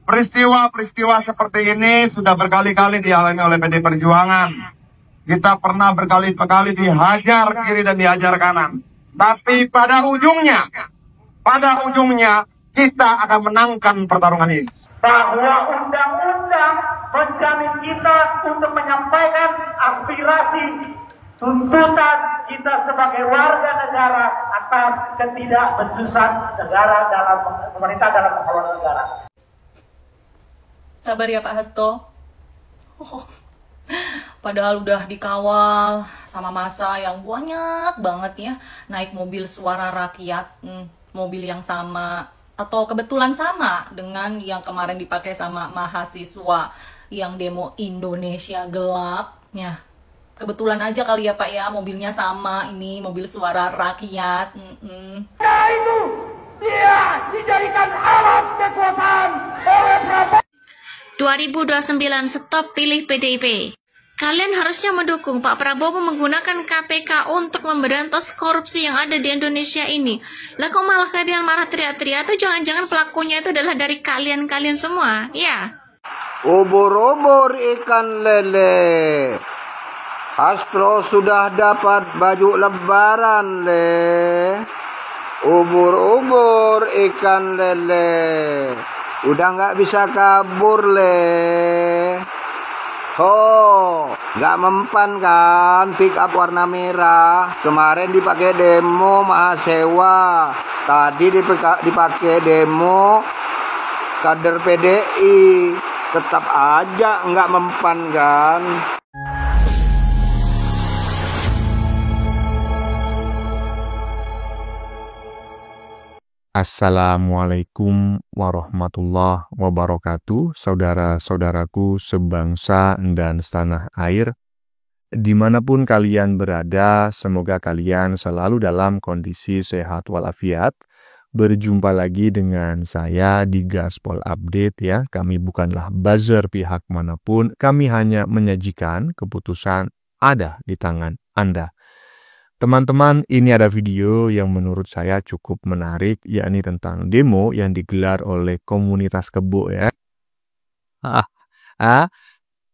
Peristiwa-peristiwa seperti ini sudah berkali-kali dialami oleh PD Perjuangan. Kita pernah berkali-kali dihajar kiri dan dihajar kanan. Tapi pada ujungnya kita akan menangkan pertarungan ini. Bahwa undang-undang menjamin kita untuk menyampaikan aspirasi tuntutan kita sebagai warga negara atas ketidakbeccusan negara dalam pemerintah dalam pengelolaan negara. Sabar ya Pak Hasto. Padahal udah dikawal sama massa yang banyak banget ya, naik mobil suara rakyat, mobil yang sama atau kebetulan sama dengan yang kemarin dipakai sama mahasiswa yang demo Indonesia gelap ya. Kebetulan aja kali ya Pak ya, mobilnya sama, ini mobil suara rakyat. Ya itu, dia dijadikan alat kekuasaan oleh Prabowo. 2029 stop pilih PDIP. Kalian harusnya mendukung Pak Prabowo menggunakan KPK untuk memberantas korupsi yang ada di Indonesia ini. Lah kok malah kalian marah teriak-teriak? Atau jangan-jangan pelakunya itu adalah dari kalian-kalian semua? Ya. Ubur-ubur ikan lele. Astro sudah dapat baju lebaran le. Ubur-ubur ikan lele. Udah nggak bisa kabur le. Oh, nggak mempan kan pick up warna merah. Kemarin dipakai demo mahasiswa. Tadi dipakai demo kader PDI. Tetap aja nggak mempan kan. Assalamualaikum warahmatullahi wabarakatuh, saudara-saudaraku sebangsa dan setanah air. Dimanapun kalian berada, semoga kalian selalu dalam kondisi sehat walafiat. Berjumpa lagi dengan saya di Gaspol Update ya. Kami bukanlah buzzer pihak manapun, kami hanya menyajikan keputusan ada di tangan Anda. Teman-teman, ini ada video yang menurut saya cukup menarik, yakni tentang demo yang digelar oleh komunitas kebo ya.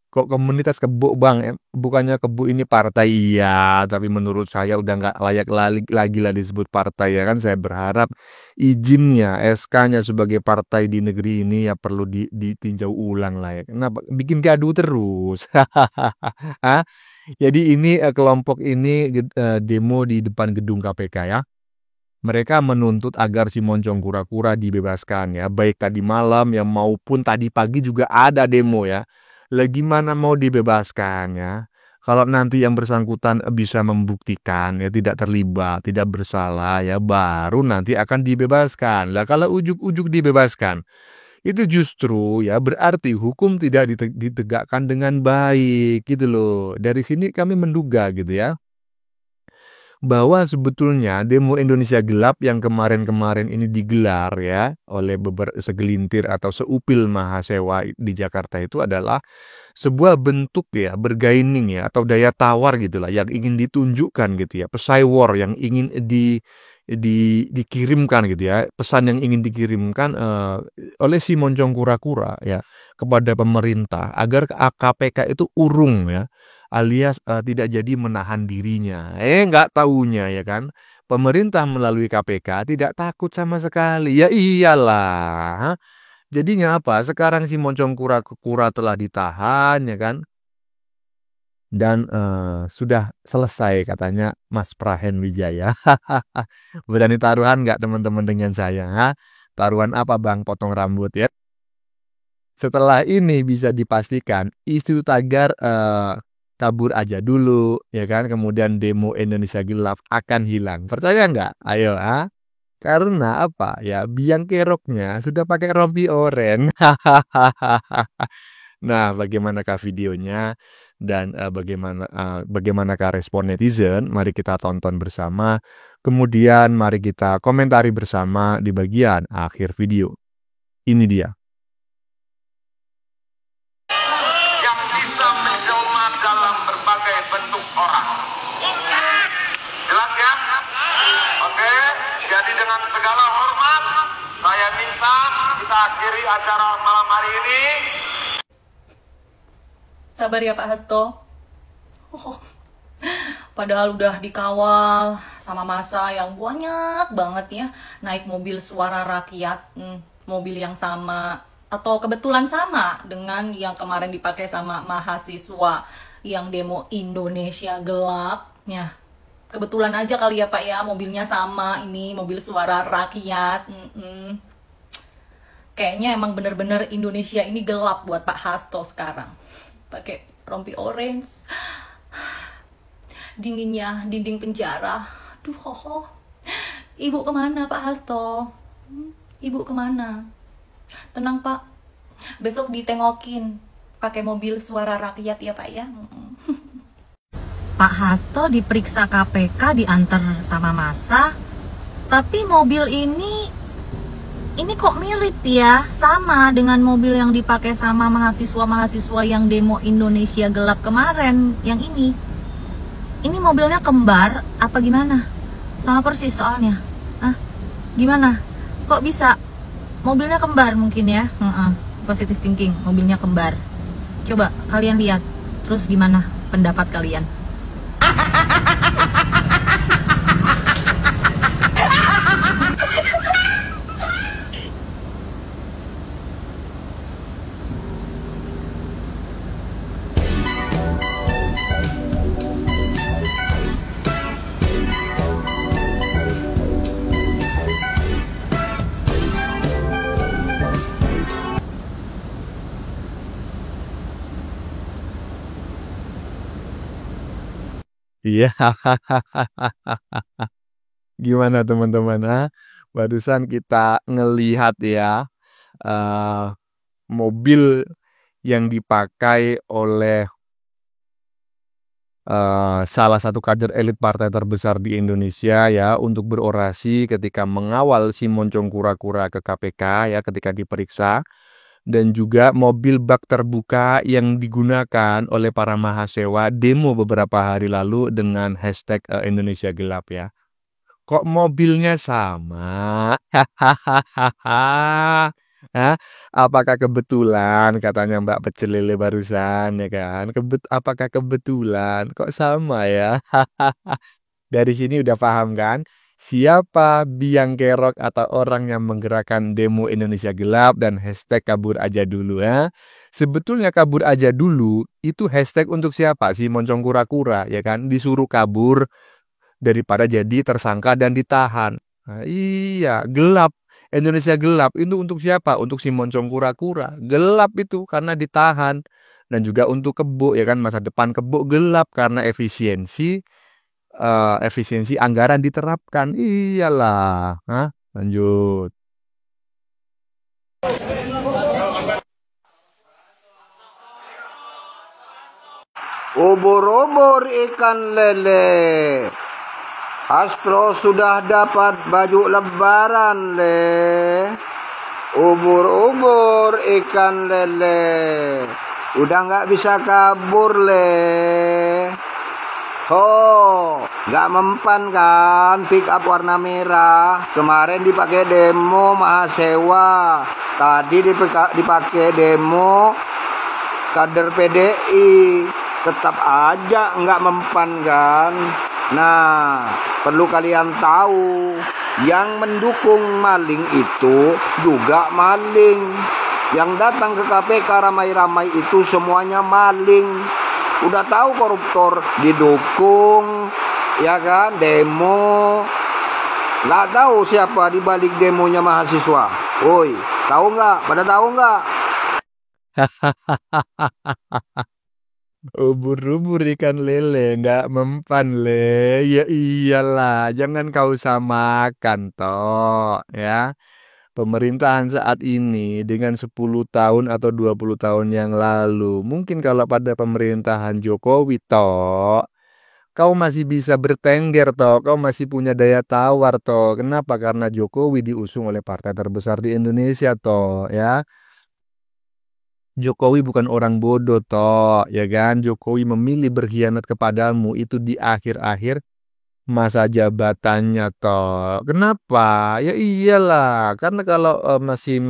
Kok komunitas kebo bang? Bukannya kebo ini partai? Iya, tapi menurut saya udah nggak layak lagi lah disebut partai ya kan. Saya berharap izinnya, SK-nya sebagai partai di negeri ini ya perlu ditinjau ulang lah ya. Kenapa? Bikin gaduh terus. Jadi ini kelompok ini demo di depan gedung KPK ya. Mereka menuntut agar si Moncong Kura-Kura dibebaskan ya. Baik tadi malam ya maupun tadi pagi juga ada demo ya. Lah gimana mau dibebaskan ya? Kalau nanti yang bersangkutan bisa membuktikan ya tidak terlibat, tidak bersalah ya, baru nanti akan dibebaskan. Lah kalau ujuk-ujuk dibebaskan, itu justru ya berarti hukum tidak ditegakkan dengan baik gitu loh. Dari sini kami menduga gitu ya, bahwa sebetulnya demo Indonesia Gelap yang kemarin-kemarin ini digelar ya oleh segelintir atau seupil mahasiswa di Jakarta itu adalah sebuah bentuk ya bergaining ya atau daya tawar gitulah yang ingin ditunjukkan gitu ya, pesai war yang ingin dikirimkan gitu ya, pesan yang ingin dikirimkan oleh si Moncong Kura-Kura ya kepada pemerintah agar KPK itu urung ya, alias tidak jadi menahan dirinya. Nggak taunya ya kan, pemerintah melalui KPK tidak takut sama sekali. Ya iyalah. Jadinya apa? Sekarang si Moncong Kura-Kura telah ditahan ya kan. Dan sudah selesai katanya Mas Prahen Wijaya. Berani taruhan nggak teman-teman dengan saya? Ha? Taruhan apa bang? Potong rambut ya. Setelah ini bisa dipastikan isu tagar tabur aja dulu ya kan. Kemudian demo Indonesia Gelap akan hilang. Percaya nggak? Ayo ha? Karena apa? Ya biang keroknya sudah pakai rompi oren. Nah, bagaimanakah videonya dan bagaimanakah respon netizen? Mari kita tonton bersama. Kemudian mari kita komentari bersama di bagian akhir video. Ini dia. Yang bisa menjelma dalam berbagai bentuk orang. Jelas ya? Oke, jadi dengan segala hormat saya minta kita akhiri acara malam hari kali ini Sabar ya Pak Hasto. Oh, padahal udah dikawal sama massa yang banyak banget ya, naik mobil suara rakyat, mobil yang sama atau kebetulan sama dengan yang kemarin dipakai sama mahasiswa yang demo Indonesia gelap ya. Kebetulan aja kali ya Pak ya, mobilnya sama, ini mobil suara rakyat. Kayaknya emang bener-bener Indonesia ini gelap buat Pak Hasto sekarang. Pakai rompi orange, dinginnya dinding penjara. Duh, Ibu kemana Pak Hasto? Ibu kemana? Tenang Pak, besok ditengokin pakai mobil suara rakyat ya Pak ya. Pak Hasto diperiksa KPK, diantar sama massa, tapi mobil ini kok mirip ya, sama dengan mobil yang dipakai sama mahasiswa-mahasiswa yang demo Indonesia gelap kemarin. Yang ini mobilnya kembar apa gimana? Sama persis soalnya. Gimana? Kok bisa? Mobilnya kembar mungkin ya? Positive thinking, mobilnya kembar. Coba kalian lihat, terus gimana pendapat kalian? Iya. Gimana teman-teman? Barusan kita ngelihat ya mobil yang dipakai oleh salah satu kader elit partai terbesar di Indonesia ya untuk berorasi ketika mengawal si Moncong Kura-Kura ke KPK ya ketika diperiksa, dan juga mobil bak terbuka yang digunakan oleh para mahasiswa demo beberapa hari lalu dengan hashtag Indonesia Gelap ya. Kok mobilnya sama? Apakah kebetulan, katanya Mbak Pecel Lele barusan ya kan? Apakah kebetulan? Kok sama ya? Dari sini udah paham kan? Siapa biang kerok atau orang yang menggerakkan demo Indonesia Gelap dan hashtag kabur aja dulu ya? Sebetulnya kabur aja dulu itu hashtag untuk siapa sih? Moncong Kura-Kura ya kan? Disuruh kabur daripada jadi tersangka dan ditahan. Nah, iya, gelap. Indonesia Gelap itu untuk siapa? Untuk si Moncong Kura-Kura. Gelap itu karena ditahan. Dan juga untuk Kebo ya kan, masa depan Kebo gelap karena efisiensi anggaran diterapkan. Iyalah. Lanjut. Ubur-ubur ikan lele. Astro sudah dapat baju lebaran le. Ubur-ubur ikan lele. Udah nggak bisa kabur le. Nggak mempan kan pick up warna merah. Kemarin dipakai demo mahasiswa. Tadi dipakai demo kader PDI. Tetap aja nggak mempan kan. Nah, perlu kalian tahu, yang mendukung maling itu juga maling. Yang datang ke KPK ramai-ramai itu semuanya maling. Udah tahu koruptor didukung, ya kan, demo. Nggak tahu siapa di balik demonya mahasiswa. Woi, tahu nggak? Pada tahu nggak? Ubur-ubur ikan lele nggak mempan le. Ya iyalah, jangan kau samakan toh ya. Pemerintahan saat ini dengan 10 tahun atau 20 tahun yang lalu. Mungkin kalau pada pemerintahan Jokowi toh, kau masih bisa bertengger toh, kau masih punya daya tawar toh. Kenapa? Karena Jokowi diusung oleh partai terbesar di Indonesia toh ya. Jokowi bukan orang bodoh toh, ya kan? Jokowi memilih berkhianat kepadamu itu di akhir-akhir masa jabatannya toh. Kenapa? Ya iyalah, karena kalau masih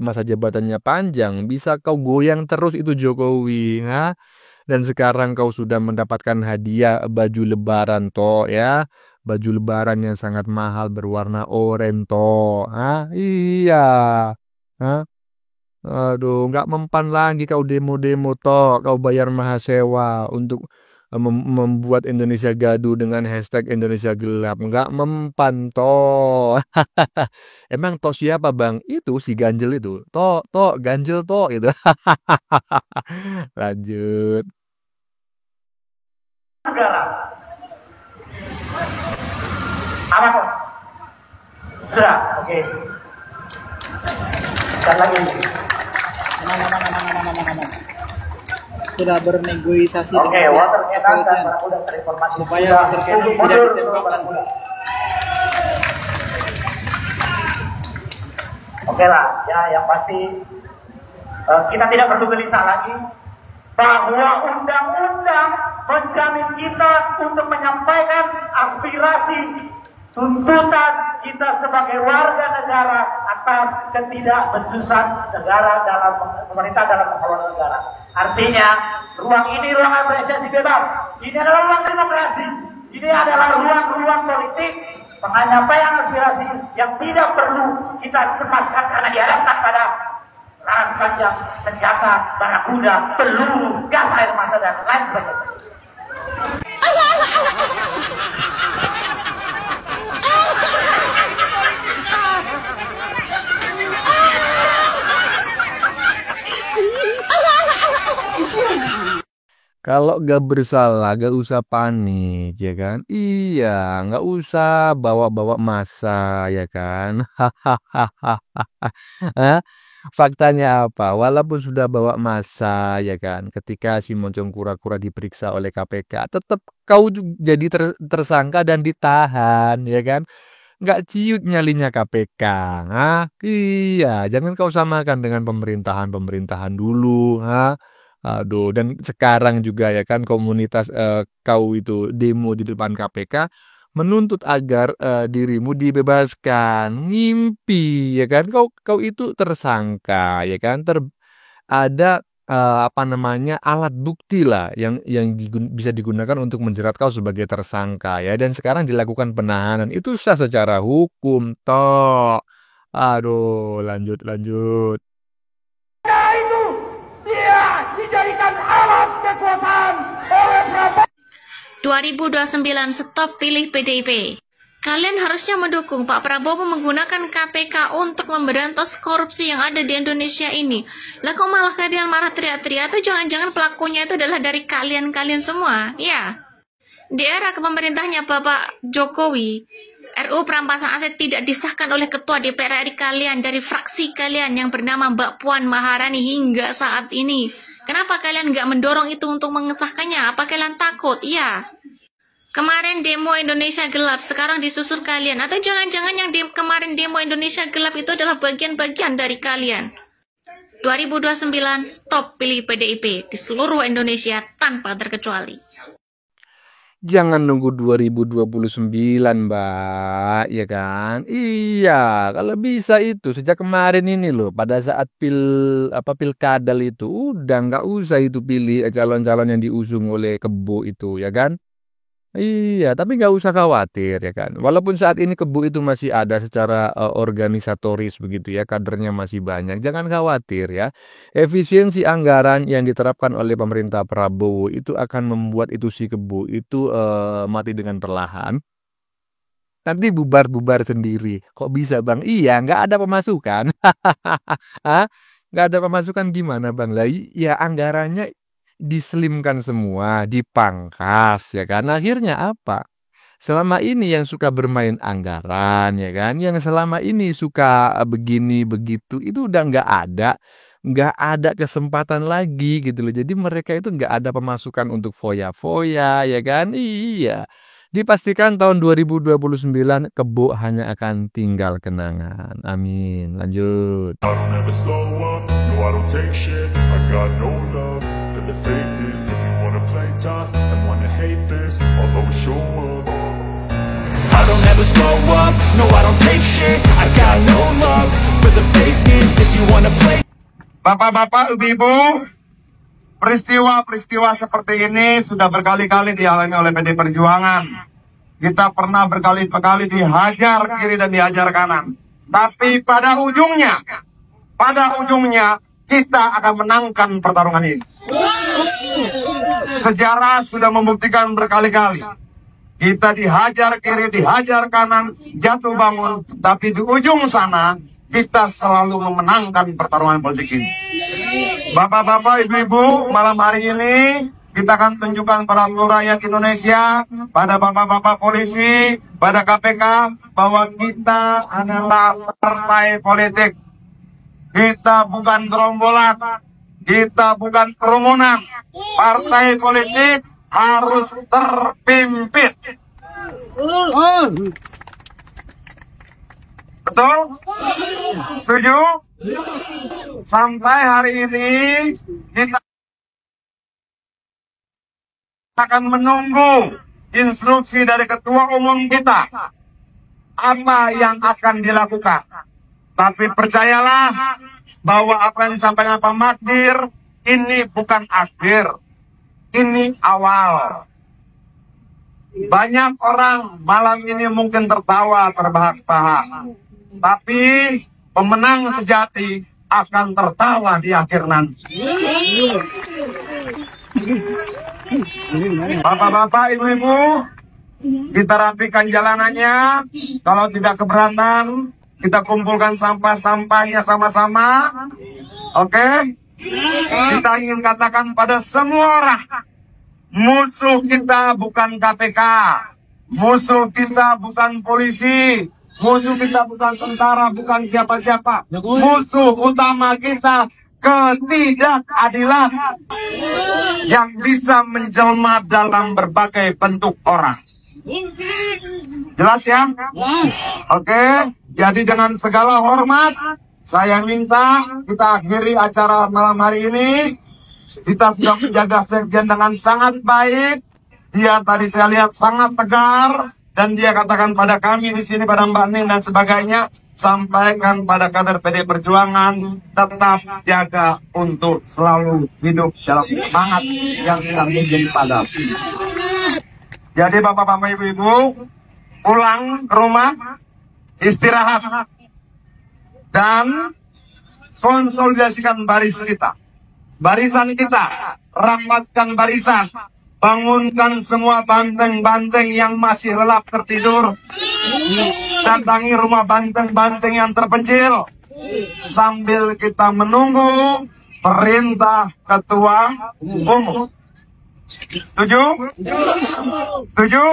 masa jabatannya panjang, bisa kau goyang terus itu Jokowi, ha? Dan sekarang kau sudah mendapatkan hadiah baju lebaran toh ya. Baju lebaran yang sangat mahal berwarna oranye toh. Ha? Iya. Ha? Aduh, nggak mempan lagi kau demo-demo toh, kau bayar mahasiswa untuk membuat Indonesia gaduh dengan hashtag Indonesia gelap. Nggak mempan toh. Emang toh siapa bang? Itu si Ganjel itu. Toh, Ganjel toh gitu. Lanjut. Negara. Apa kok? Sudah, oke. Dan lagi. Sudah bernegosiasi Oke, dengan water pihak dan kepolisian udah terinformasi supaya sudah. terkait tidak Mundur, ditembakkan. Oke lah, ya yang pasti kita tidak perlu gelisah lagi bahwa undang-undang menjamin kita untuk menyampaikan aspirasi tuntutan kita sebagai warga negara atas ketidakbecusan negara dalam pemerintah dalam mengelola negara. Artinya, ruang ini ruang apresiasi bebas. Ini adalah ruang demokrasi. Ini adalah ruang-ruang politik penyampaian aspirasi yang tidak perlu kita cemaskan karena dihadapkan pada laras panjang, senjata, barakuda, peluru, gas air mata dan lain sebagainya. Kalau gak bersalah, gak usah panik, ya kan? Iya, gak usah bawa-bawa massa, ya kan? Hah? Faktanya apa? Walaupun sudah bawa massa, ya kan? Ketika si Moncong Kura-Kura diperiksa oleh KPK, tetap kau jadi tersangka dan ditahan, ya kan? Nggak ciut nyalinya KPK. Hah? Iya, jangan kau samakan dengan pemerintahan dulu, ha? Aduh, dan sekarang juga ya kan komunitas kau itu demo di depan KPK menuntut agar dirimu dibebaskan. Ngimpi ya kan, kau itu tersangka ya kan, ada alat bukti lah yang bisa digunakan untuk menjerat kau sebagai tersangka ya, dan sekarang dilakukan penahanan itu sah secara hukum toh. Aduh, lanjut. Itu dia dijadikan alat kekuasaan oleh Prabowo. 2029 stop pilih PDIP. Kalian harusnya mendukung Pak Prabowo menggunakan KPK untuk memberantas korupsi yang ada di Indonesia ini. Lah kok malah kalian marah teriak-teriak? Atau jangan-jangan pelakunya itu adalah dari kalian semua? Ya. Di era kepemerintahannya Bapak Jokowi, RUU perampasan aset tidak disahkan oleh ketua DPR RI kalian dari fraksi kalian yang bernama Mbak Puan Maharani hingga saat ini. Kenapa kalian nggak mendorong itu untuk mengesahkannya? Apa kalian takut? Iya. Kemarin demo Indonesia gelap, sekarang disusul kalian. Atau jangan-jangan yang kemarin demo Indonesia gelap itu adalah bagian-bagian dari kalian. 2029 stop pilih PDIP di seluruh Indonesia tanpa terkecuali. Jangan nunggu 2029, Mbak, ya kan? Iya, kalau bisa itu sejak kemarin ini loh, pada saat pilkada itu udah nggak usah itu pilih calon-calon yang diusung oleh Kebo itu, ya kan? Iya, tapi nggak usah khawatir ya kan. Walaupun saat ini Kebo itu masih ada secara organisatoris begitu ya, kadernya masih banyak. Jangan khawatir ya. Efisiensi anggaran yang diterapkan oleh pemerintah Prabowo itu akan membuat itu si Kebo itu mati dengan perlahan. Nanti bubar sendiri. Kok bisa bang? Iya, nggak ada pemasukan. Hah? Nggak ada pemasukan gimana bang? Lah, ya anggarannya dislimkan semua, dipangkas ya kan. Akhirnya apa? Selama ini yang suka bermain anggaran ya kan, yang selama ini suka begini begitu itu udah nggak ada kesempatan lagi gitu loh. Jadi mereka itu nggak ada pemasukan untuk foya-foya ya kan. Iya, dipastikan tahun 2029 Kebo hanya akan tinggal kenangan. Amin. Lanjut. I don't ever slow up, no I don't take shit, I got no love for the fakeness. If you wanna play tough and wanna hate this, I'll always show up. never slow up, no I don't take shit. I got no love for the fakeness. If you wanna play. Bapak-bapak, ibu-ibu, peristiwa-peristiwa seperti ini sudah berkali-kali dialami oleh PD Perjuangan. Kita pernah berkali-kali dihajar kiri dan dihajar kanan. Tapi pada ujungnya kita akan menangkan pertarungan ini. Sejarah sudah membuktikan berkali-kali. Kita dihajar kiri, dihajar kanan, jatuh bangun. Tapi di ujung sana, kita selalu memenangkan pertarungan politik ini. Bapak-bapak, ibu-ibu, malam hari ini kita akan tunjukkan pada seluruh rakyat Indonesia, pada bapak-bapak polisi, pada KPK, bahwa kita adalah partai politik. Kita bukan gerombolan, kita bukan kerumunan. Partai politik harus terpimpin. Betul? Setuju? Sampai hari ini kita akan menunggu instruksi dari ketua umum kita apa yang akan dilakukan. Tapi percayalah bahwa apa yang disampaikan Pak Magdir ini bukan akhir, ini awal. Banyak orang malam ini mungkin tertawa terbahak-bahak, tapi pemenang sejati akan tertawa di akhir nanti. Bapak-bapak, ibu-ibu, kita rapikan jalanannya. Kalau tidak keberatan, kita kumpulkan sampah-sampahnya sama-sama. Oke? Kita ingin katakan pada semua orang, musuh kita bukan KPK, musuh kita bukan polisi, musuh kita bukan tentara, bukan siapa-siapa. Musuh utama kita ketidakadilan yang bisa menjelma dalam berbagai bentuk orang. Jelas ya? Oke, jadi dengan segala hormat, saya minta kita akhiri acara malam hari ini. Kita sudah menjaga sekjen dengan sangat baik. Dia tadi saya lihat sangat tegar. Dan dia katakan pada kami di sini, pada Mbak Ning dan sebagainya, sampaikan pada kader PD Perjuangan, tetap jaga untuk selalu hidup dalam semangat yang tidak menjadi padat. Jadi bapak-bapak, ibu-ibu, pulang ke rumah, istirahat, dan konsolidasikan barisan kita, rapatkan barisan. Bangunkan semua banteng-banteng yang masih lelap tertidur. Datangi rumah banteng-banteng yang terpencil. Sambil kita menunggu perintah ketua umum. Setuju? Setuju?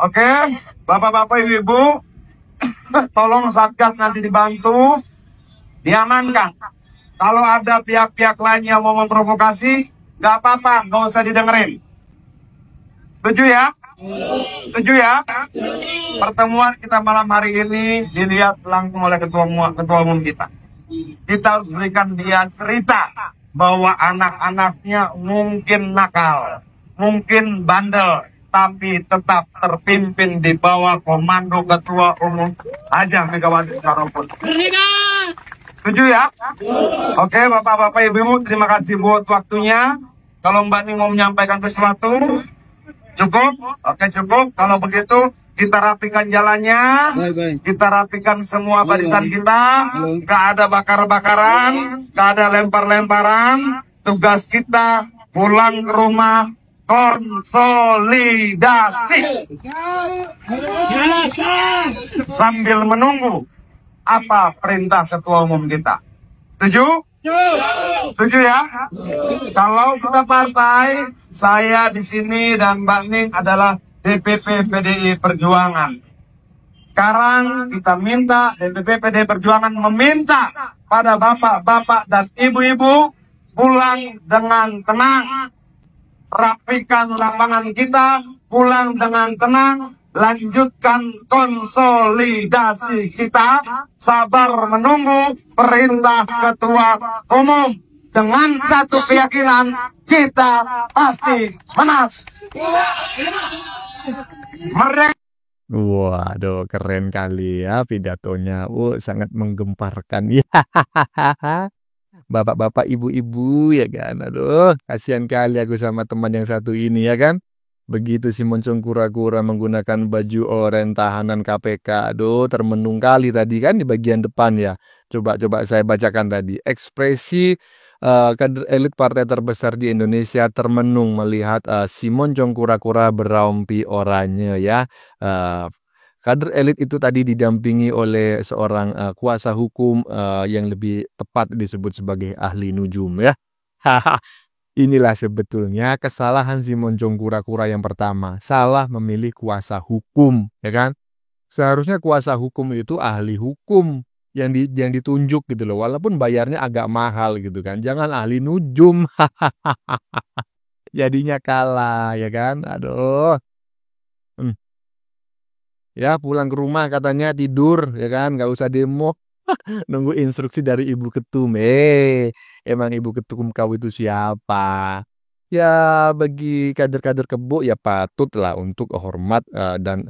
Oke, bapak-bapak, ibu-ibu, tolong Satgas nanti dibantu, diamankan. Kalau ada pihak-pihak lain yang mau memprovokasi, nggak apa-apa, nggak usah didengerin. Setuju ya? Setuju ya? Pertemuan kita malam hari ini dilihat langsung oleh ketua umum kita. Kita harus berikan dia cerita bahwa anak-anaknya mungkin nakal, mungkin bandel, tapi tetap terpimpin di bawah komando ketua umum Hajah Megawati Soekarno Putri. Setuju ya? Oke, bapak-bapak, ibu-ibu, terima kasih buat waktunya. Kalau Mbak Ning mau menyampaikan sesuatu, cukup? Oke, cukup. Kalau begitu, kita rapikan jalannya, kita rapikan semua barisan kita, gak ada bakar-bakaran, gak ada lempar-lemparan. Tugas kita pulang ke rumah, konsolidasi. Sambil menunggu apa perintah ketua umum kita. Setuju? Setuju ya? Kalau kita partai, saya di sini dan Mbak Ning adalah DPP PDI Perjuangan. Sekarang kita minta DPP PDI Perjuangan meminta pada bapak-bapak dan ibu-ibu pulang dengan tenang. Rapikan lapangan kita, pulang dengan tenang. Lanjutkan konsolidasi kita, sabar menunggu perintah ketua umum. Dengan satu keyakinan, kita pasti menang. Mereka Waduh, keren kali ya pidatonya. Sangat menggemparkan. Ya, bapak-bapak, ibu-ibu ya kan. Aduh, kasihan kali aku sama teman yang satu ini ya kan. Begitu si Moncong kura-kura menggunakan baju oranye tahanan KPK. Aduh, termenung kali tadi kan di bagian depan ya. Coba saya bacakan tadi. Ekspresi kader elit partai terbesar di Indonesia termenung melihat si Moncong kura-kura berompi oranye ya. Eh, Kader elit itu tadi didampingi oleh seorang kuasa hukum yang lebih tepat disebut sebagai ahli nujum ya. Inilah sebetulnya kesalahan si Moncong kura-kura yang pertama. Salah memilih kuasa hukum, ya kan? Seharusnya kuasa hukum itu ahli hukum yang ditunjuk gitu loh. Walaupun bayarnya agak mahal gitu kan. Jangan ahli nujum. Jadinya kalah, ya kan? Aduh. Ya, pulang ke rumah katanya tidur, ya kan? Nggak usah demo. Nunggu instruksi dari Ibu Ketum. Emang Ibu Ketum kau itu siapa? Ya, bagi kader-kader Kebo ya patut lah untuk hormat dan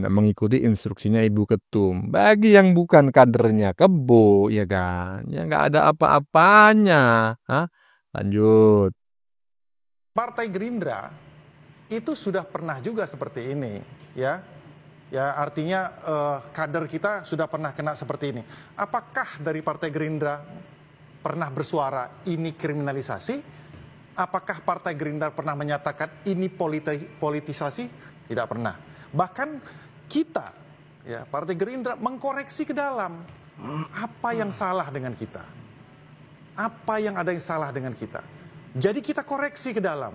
mengikuti instruksinya Ibu Ketum. Bagi yang bukan kadernya Kebo, ya kan? Ya nggak ada apa-apanya. Lanjut. Partai Gerindra itu sudah pernah juga seperti ini, ya. Ya, artinya kader kita sudah pernah kena seperti ini. Apakah dari Partai Gerindra pernah bersuara ini kriminalisasi? Apakah Partai Gerindra pernah menyatakan ini politisasi? Tidak pernah. Bahkan kita, ya, Partai Gerindra mengkoreksi ke dalam apa yang salah dengan kita. Apa yang ada yang salah dengan kita. Jadi kita koreksi ke dalam.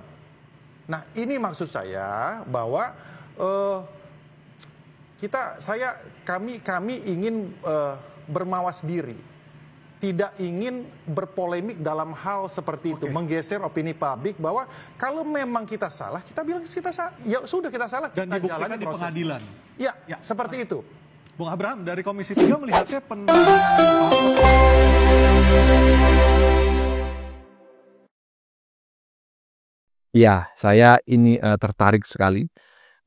Nah, ini maksud saya bahwa kami ingin bermawas diri, tidak ingin berpolemik dalam hal seperti itu, menggeser opini publik bahwa kalau memang kita salah, kita bilang kita salah, ya sudah kita salah, dan kita dibuktikan jalani di proses. pengadilan. Ya, seperti itu. Bung Abraham, dari Komisi 3 melihatnya penahanan Ya, saya ini tertarik sekali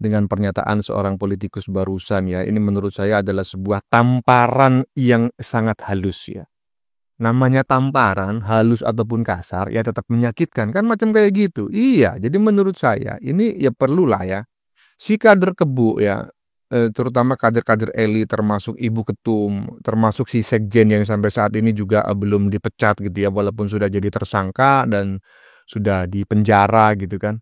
dengan pernyataan seorang politikus barusan ya. Ini menurut saya adalah sebuah tamparan yang sangat halus ya. Namanya tamparan, halus ataupun kasar, ya tetap menyakitkan. Kan macam kayak gitu. Iya, jadi menurut saya ini ya perlulah ya. Si kader Kebo ya, terutama kader-kader elit termasuk Ibu Ketum, termasuk si Sekjen yang sampai saat ini juga belum dipecat gitu ya. Walaupun sudah jadi tersangka dan sudah di penjara gitu kan.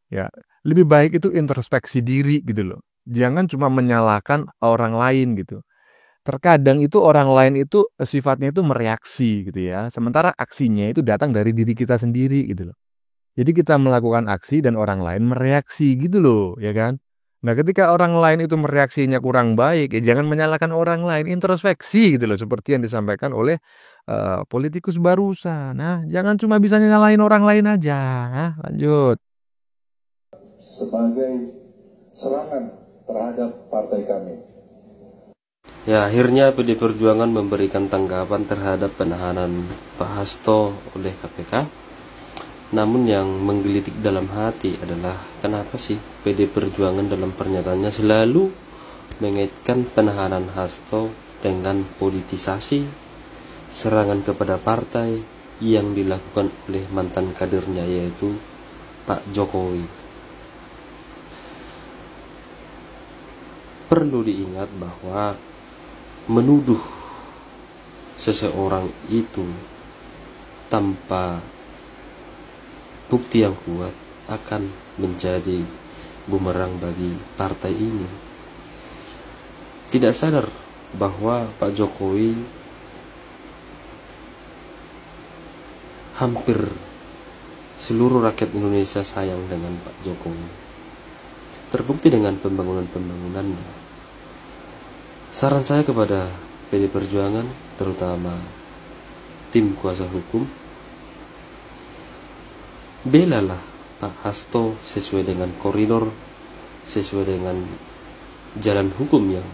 Ya, lebih baik itu introspeksi diri gitu loh. Jangan cuma menyalahkan orang lain gitu. Terkadang itu orang lain itu sifatnya itu mereaksi gitu ya. Sementara aksinya itu datang dari diri kita sendiri gitu loh. Jadi kita melakukan aksi dan orang lain mereaksi gitu loh, ya kan? Nah, ketika orang lain itu mereaksinya kurang baik, ya jangan menyalahkan orang lain, introspeksi gitu loh, seperti yang disampaikan oleh politikus barusan. Nah, jangan cuma bisa nyalahin orang lain aja. Nah, lanjut. Sebagai serangan terhadap partai kami. Ya, akhirnya PD Perjuangan memberikan tanggapan terhadap penahanan Pak Hasto oleh KPK. Namun yang menggelitik dalam hati adalah kenapa sih PD Perjuangan dalam pernyataannya selalu mengaitkan penahanan Hasto dengan politisasi, serangan kepada partai yang dilakukan oleh mantan kadernya yaitu Pak Jokowi. Perlu diingat bahwa menuduh seseorang itu tanpa bukti yang kuat akan menjadi bumerang bagi partai ini. Tidak sadar bahwa Pak Jokowi hampir seluruh rakyat Indonesia sayang dengan Pak Jokowi. Terbukti dengan pembangunannya. Saran saya kepada PD Perjuangan, terutama tim kuasa hukum, belalah Pak Hasto sesuai dengan koridor, sesuai dengan jalan hukum yang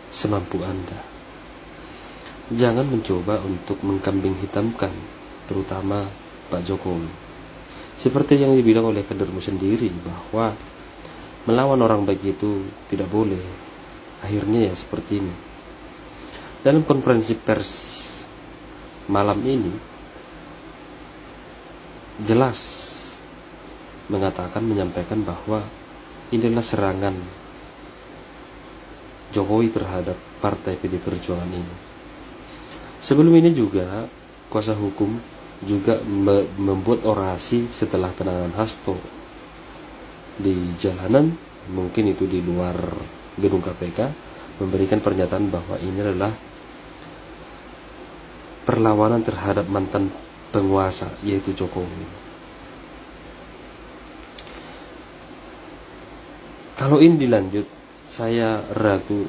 semampu Anda. Jangan mencoba untuk mengkambing hitamkan, terutama Pak Jokowi. Seperti yang dibilang oleh kadermu sendiri, bahwa melawan orang baik itu tidak boleh. Akhirnya ya seperti ini. Dalam konferensi pers malam ini jelas menyampaikan bahwa inilah serangan Jokowi terhadap Partai PD Perjuangan ini. Sebelum ini juga kuasa hukum juga membuat orasi setelah penanganan Hasto di jalanan, mungkin itu di luar gedung KPK, memberikan pernyataan bahwa ini adalah perlawanan terhadap mantan penguasa, yaitu Jokowi. Kalau ini dilanjut, saya ragu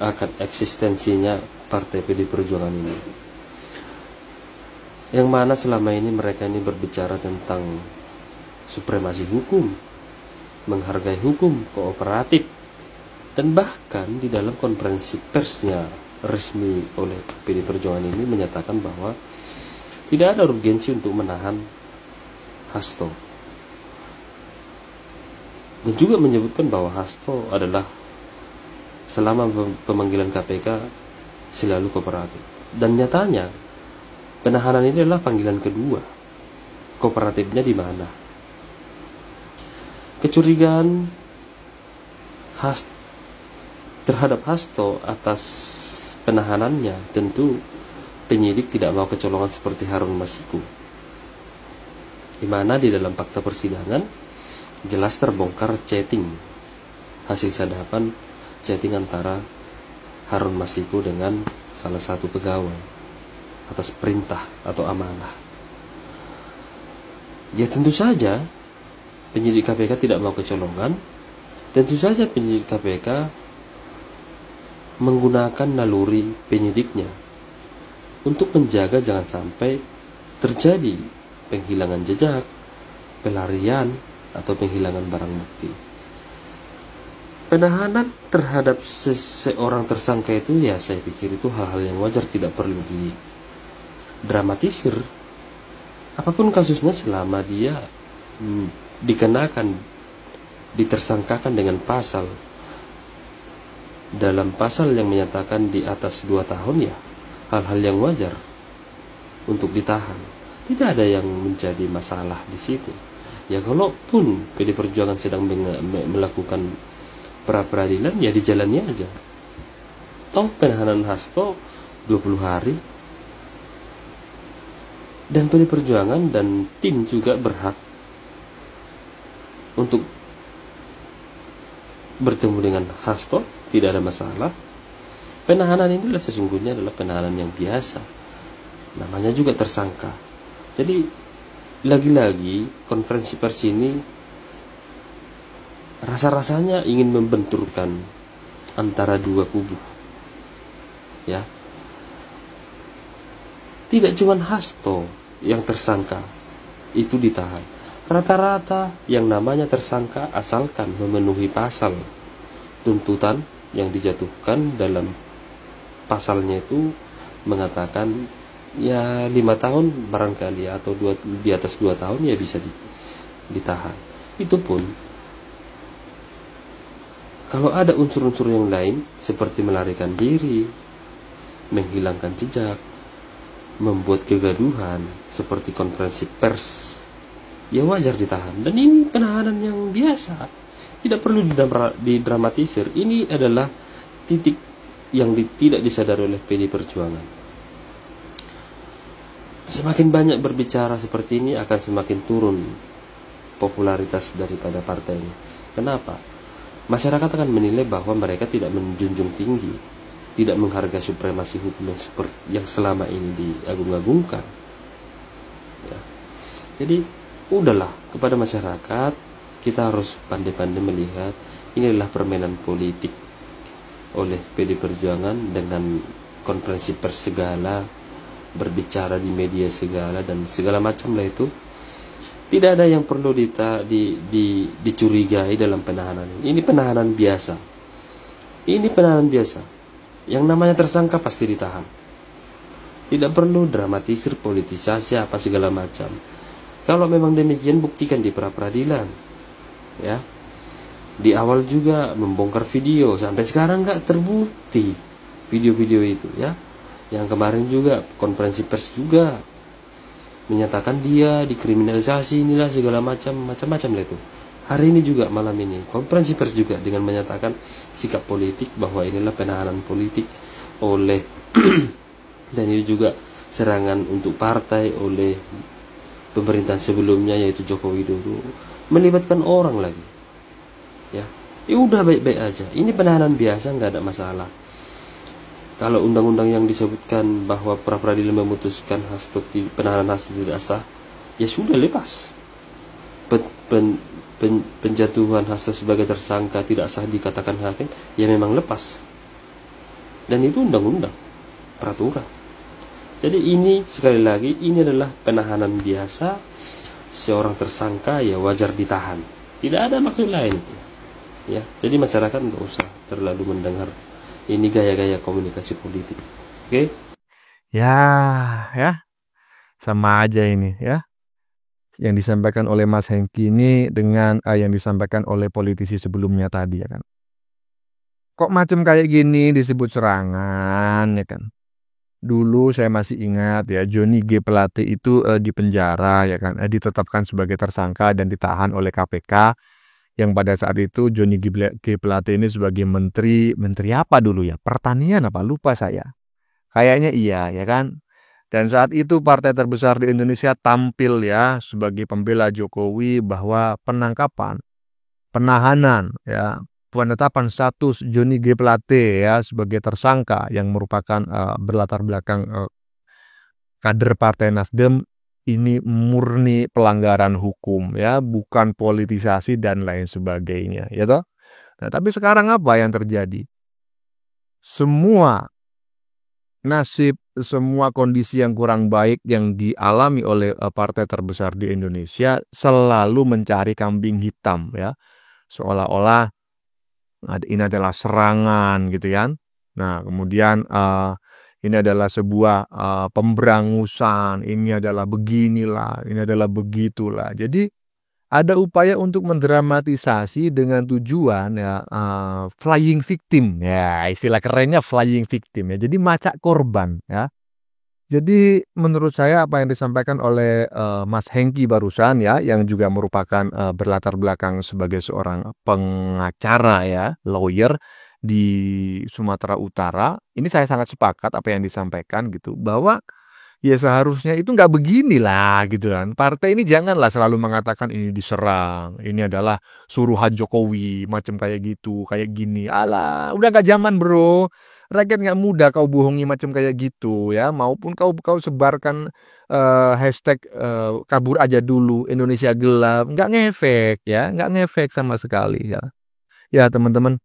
akan eksistensinya Partai PD Perjuangan ini, yang mana selama ini mereka ini berbicara tentang supremasi hukum, menghargai hukum, kooperatif, dan bahkan di dalam konferensi persnya resmi oleh PD Perjuangan ini menyatakan bahwa tidak ada urgensi untuk menahan Hasto, dan juga menyebutkan bahwa Hasto adalah selama pemanggilan KPK selalu kooperatif. Dan nyatanya penahanan ini adalah panggilan kedua. Kooperatifnya di mana? Kecurigaan terhadap Hasto atas penahanannya, tentu penyidik tidak mau kecolongan seperti Harun Masiku, di mana di dalam fakta persidangan jelas terbongkar chatting, hasil sadapan chatting antara Harun Masiku dengan salah satu pegawai atas perintah atau amanah. Ya tentu saja penyidik KPK tidak mau kecolongan. Tentu saja penyidik KPK menggunakan naluri penyidiknya untuk menjaga jangan sampai terjadi penghilangan jejak, pelarian, atau penghilangan barang bukti. Penahanan terhadap seseorang tersangka itu, ya saya pikir itu hal-hal yang wajar, tidak perlu didramatisir. Apapun kasusnya, selama dia ditersangkakan dengan pasal, dalam pasal yang menyatakan di atas 2 tahun, ya hal-hal yang wajar untuk ditahan. Tidak ada yang menjadi masalah di situ. Ya kalaupun PD Perjuangan sedang melakukan pra-peradilan, ya dijalani aja. Toh penahanan Hasto 20 hari, dan PD Perjuangan dan tim juga berhak untuk bertemu dengan Hasto, tidak ada masalah. Penahanan ini sesungguhnya adalah penahanan yang biasa, namanya juga tersangka. Jadi lagi-lagi konferensi pers ini rasa-rasanya ingin membenturkan antara dua kubu, ya. Tidak cuma Hasto yang tersangka itu ditahan, rata-rata yang namanya tersangka asalkan memenuhi pasal tuntutan yang dijatuhkan dalam pasalnya itu mengatakan ya 5 tahun barangkali, atau di atas 2 tahun ya bisa ditahan. Itu pun kalau ada unsur-unsur yang lain seperti melarikan diri, menghilangkan jejak, membuat kegaduhan seperti konferensi pers, ya wajar ditahan. Dan ini penahanan yang biasa, tidak perlu didramatisir. Ini adalah titik yang tidak disadari oleh PD Perjuangan. Semakin banyak berbicara seperti ini, akan semakin turun popularitas daripada partai ini. Kenapa? Masyarakat akan menilai bahwa mereka tidak menjunjung tinggi, tidak menghargai supremasi hukum yang selama ini diagung-agungkan, ya. Jadi udahlah, kepada masyarakat kita harus pandai-pandai melihat ini adalah permainan politik oleh PD Perjuangan dengan konferensi pers segala, berbicara di media segala, dan segala macam lah itu. Tidak ada yang perlu dicurigai dalam penahanan ini. Ini penahanan biasa. Ini penahanan biasa. Yang namanya tersangka pasti ditahan. Tidak perlu dramatisir, politisasi apa segala macam. Kalau memang demikian, buktikan di pra-peradilan. Ya, di awal juga membongkar video, sampai sekarang nggak terbukti video-video itu. Ya, yang kemarin juga konferensi pers juga menyatakan dia dikriminalisasi, inilah segala macam-macam lah itu. Hari ini juga, malam ini konferensi pers juga dengan menyatakan sikap politik bahwa inilah penahanan politik oleh dan ini juga serangan untuk partai oleh pemerintahan sebelumnya, yaitu Joko Widodo, melibatkan orang lagi. Ya udah baik-baik aja, ini penahanan biasa, nggak ada masalah. Kalau undang-undang yang disebutkan bahwa pra-peradilan memutuskan penahanan Hasto tidak sah, ya sudah, lepas. Penjatuhan Hasto sebagai tersangka tidak sah dikatakan hakim, ya memang lepas. Dan itu undang-undang, peraturan. Jadi ini, sekali lagi, ini adalah penahanan biasa. Seorang tersangka ya wajar ditahan, tidak ada maksud lain. Ya, jadi masyarakat nggak usah terlalu mendengar ini gaya-gaya komunikasi politik. Oke? Ya, sama aja ini ya. Yang disampaikan oleh Mas Hengki ini dengan yang disampaikan oleh politisi sebelumnya tadi ya kan. Kok macam kayak gini disebut serangan ya kan. Dulu saya masih ingat ya, Johnny G. Plate itu dipenjara ya kan, ditetapkan sebagai tersangka dan ditahan oleh KPK. Yang pada saat itu Johnny G. Plate ini sebagai menteri apa dulu ya, pertanian apa, lupa saya. Kayaknya iya ya kan. Dan saat itu partai terbesar di Indonesia tampil ya sebagai pembela Jokowi bahwa penahanan ya, penetapan status Johnny G. Plate ya sebagai tersangka yang merupakan berlatar belakang kader Partai Nasdem ini murni pelanggaran hukum ya, bukan politisasi dan lain sebagainya ya toh. Nah, tapi sekarang apa yang terjadi? Semua nasib, semua kondisi yang kurang baik yang dialami oleh partai terbesar di Indonesia selalu mencari kambing hitam ya. Seolah-olah ini adalah serangan gitu kan. Nah, kemudian ini adalah sebuah pemberangusan, ini adalah beginilah, ini adalah begitulah. Jadi ada upaya untuk mendramatisasi dengan tujuan ya flying victim ya, istilah kerennya flying victim ya. Jadi macak korban ya. Jadi menurut saya apa yang disampaikan oleh Mas Hengki barusan ya, yang juga merupakan berlatar belakang sebagai seorang pengacara ya, lawyer di Sumatera Utara, ini saya sangat sepakat apa yang disampaikan gitu, bahwa ya seharusnya itu nggak beginilah gitu kan. Partai ini janganlah selalu mengatakan ini diserang, ini adalah suruhan Jokowi, macam kayak gitu, kayak gini. Alah, udah nggak zaman bro. Rakyat nggak mudah kau bohongi macam kayak gitu ya. Maupun kau sebarkan hashtag kabur aja dulu, Indonesia gelap, nggak ngefek ya, nggak ngefek sama sekali ya. Ya teman-teman,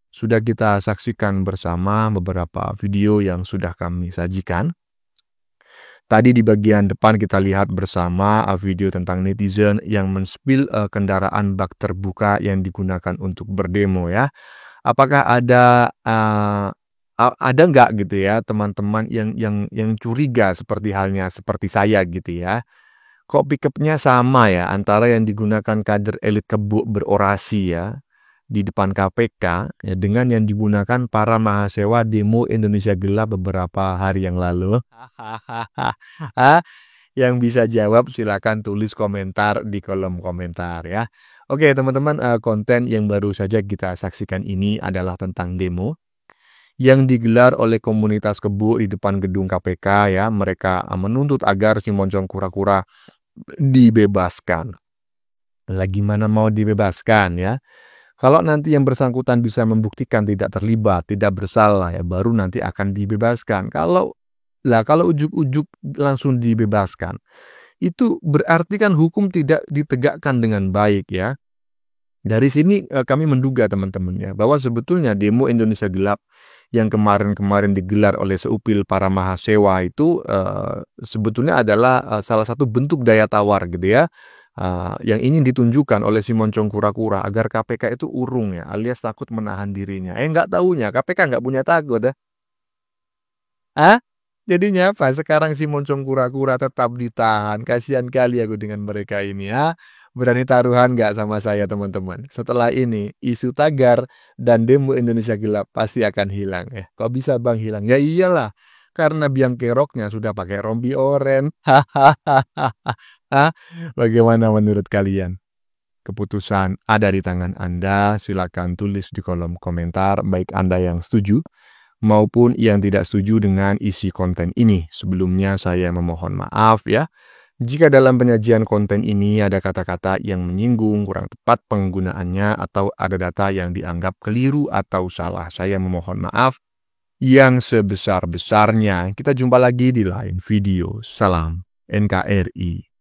sudah kita saksikan bersama beberapa video yang sudah kami sajikan. Tadi di bagian depan kita lihat bersama video tentang netizen yang men-spill kendaraan bak terbuka yang digunakan untuk berdemo ya. Apakah ada nggak gitu ya teman-teman yang curiga seperti halnya seperti saya gitu ya. Kok pick-up-nya sama ya antara yang digunakan kader elit kebo berorasi ya di depan KPK ya, dengan yang digunakan para mahasiswa demo Indonesia Gelap beberapa hari yang lalu. Yang bisa jawab silakan tulis komentar di kolom komentar ya. Oke teman-teman, konten yang baru saja kita saksikan ini adalah tentang demo yang digelar oleh komunitas kebo di depan gedung KPK ya. Mereka menuntut agar si Moncong Kura-Kura dibebaskan. Lah gimana mau dibebaskan ya? Kalau nanti yang bersangkutan bisa membuktikan tidak terlibat, tidak bersalah ya, baru nanti akan dibebaskan. Kalau ujuk-ujuk langsung dibebaskan, itu berarti kan hukum tidak ditegakkan dengan baik ya. Dari sini kami menduga teman-teman ya, bahwa sebetulnya demo Indonesia Gelap yang kemarin digelar oleh seupil para mahasiswa itu sebetulnya adalah salah satu bentuk daya tawar gitu ya. Yang ingin ditunjukkan oleh si Moncong Kura-Kura agar KPK itu urung ya, alias takut menahan dirinya. Nggak taunya KPK nggak punya takut ya. Jadinya apa? Sekarang si moncong kura-kura tetap ditahan. Kasihan kali aku dengan mereka ini ya. Berani taruhan nggak sama saya teman-teman? Setelah ini isu tagar dan demo Indonesia Gelap pasti akan hilang ya. Kok bisa bang hilang? Ya iyalah. Karena biang keroknya sudah pakai rompi oren. Hahaha. Bagaimana menurut kalian? Keputusan ada di tangan Anda. Silakan tulis di kolom komentar. Baik Anda yang setuju maupun yang tidak setuju dengan isi konten ini. Sebelumnya saya memohon maaf ya. Jika dalam penyajian konten ini ada kata-kata yang menyinggung, kurang tepat penggunaannya, atau ada data yang dianggap keliru atau salah, saya memohon maaf yang sebesar-besarnya. Kita jumpa lagi di lain video. Salam NKRI.